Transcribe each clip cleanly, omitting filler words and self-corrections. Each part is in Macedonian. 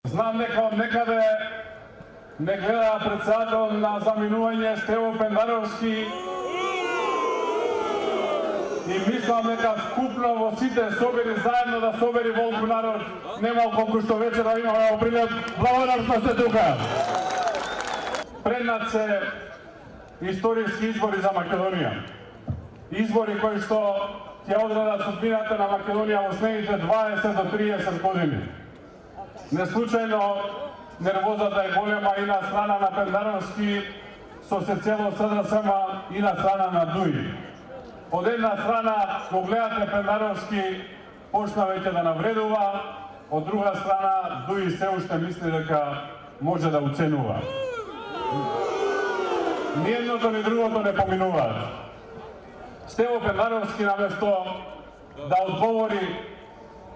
Знам дека од некаде не гледа председател на заминување Стево Пендаровски и мислам дека скупно во сите собери заедно да собери волку народ нема колку што вечера имаме во Прилеп. Благодарам што сте тука. Пред нас се историски избори за Македонија. Избори кои што ќе одредат судбината на Македонија во следните 20 до 30 години. Не случајно нервозата е голема и на страна на Пендаровски со се цело СДСМ и на страна на Дуи. Од една страна го гледате Пендаровски почна веќе да навредува, од друга страна Дуи се уште мисли дека може да уценува. Ни едното ни другото не поминуваат. Стево Пендаровски наместо да одговори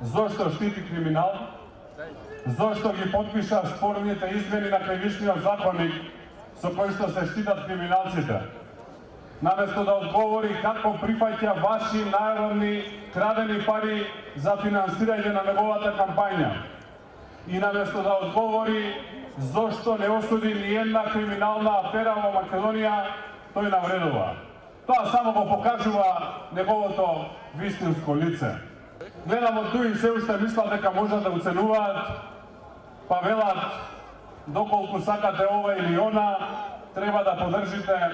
зошто штити криминал, зошто ги подпиша спорните измени на кривичниот законник со кои што се штитат криминалците, наместо да одговори како прифаќа ваши народни крадени пари за финансирање на неговата кампања и наместо да одговори зошто не осуди ни една криминална афера во Македонија, тој навредува. Тоа само го покажува неговото вистинско лице. Гледам од туи се уште мислат дека можат да оценуваат, па велат доколку сакате ова или она, треба да поддржите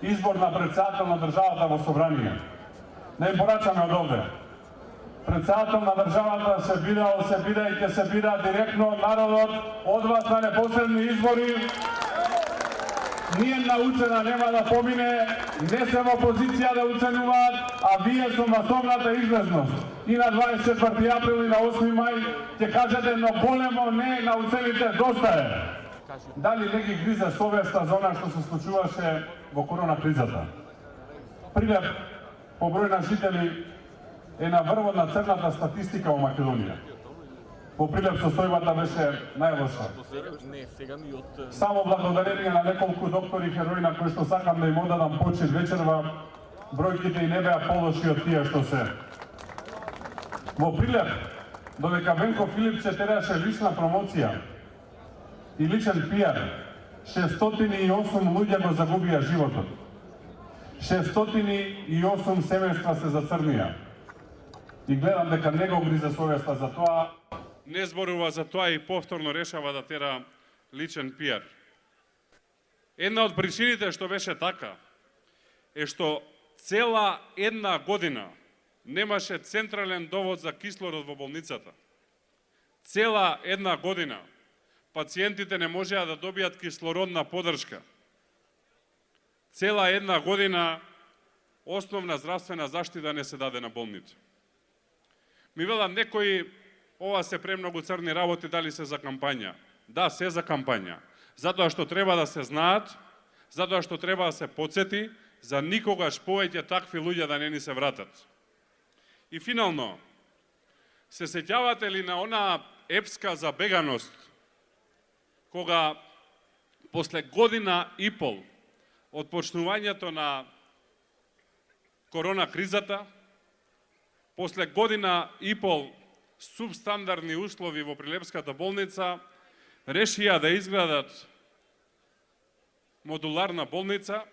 избор на председател на државата во собрание. Не им порачаме од овде. Председател на државата се бида и ќе се бида директно од народот, од вас на непосредни избори. Ниједна уцена нема да помине, не се во позиција да уценуваат, а вие со масовната известност и на 24 април и на 8 мај ќе кажете едно големо не на уцените доста е. Дали не ги гризе совеста за она што се случуваше во корона кризата? Прилеп по број на жители е на врвот на црната статистика во Македонија. По Прилеп состојбата беше најлоша. Само благодарение на неколку доктори херои на кои што сакам да им одадам почит вечерва, бројките и не беа полоши од тие што се. Во Прилеп, додека Венко Филипче тераше лична промоција и личен пиар, 608 луѓе го загубија животот. 608 семејства се зацрнија. И гледам дека не го гризе совеста за тоа. Не зборува за тоа и повторно решава да тера личен пиар. Една од причините што беше така е што цела една година немаше централен довод за кислород во болницата. Цела една година пациентите не можеа да добијат кислородна поддршка. Цела една година основна здравствена заштита не се даде на болните. Ми велат некои, ова се премногу црни работи, дали се за кампања. Да, се за кампања. Затоа што треба да се знаат, затоа што треба да се подсети, за никогаш повеќе такви луѓе да не ни се вратат. И финално, се сеќавате ли на она епска забеганост, кога после година и пол од почнувањето на корона кризата, после година и пол субстандардни услови во Прилепската болница, решија да изградат модуларна болница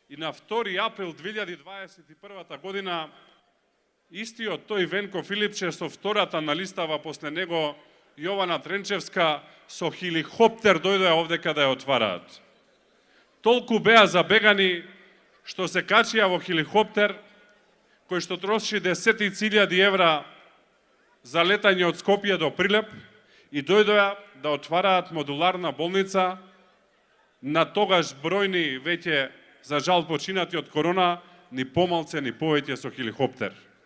и на 2 април 2021 година истиот тој Венко Филипче со втората на листава после него Јована Тренчевска со хеликоптер дојдоа овде каде ја отвараат. Толку беа забегани што се качија во хеликоптер кој што троши десетици илјади евра за летање од Скопје до Прилеп и дојдоа да отвараат модуларна болница на тогаш бројни веќе за жал починати од корона, ни помалце ни повеќе со хеликоптер.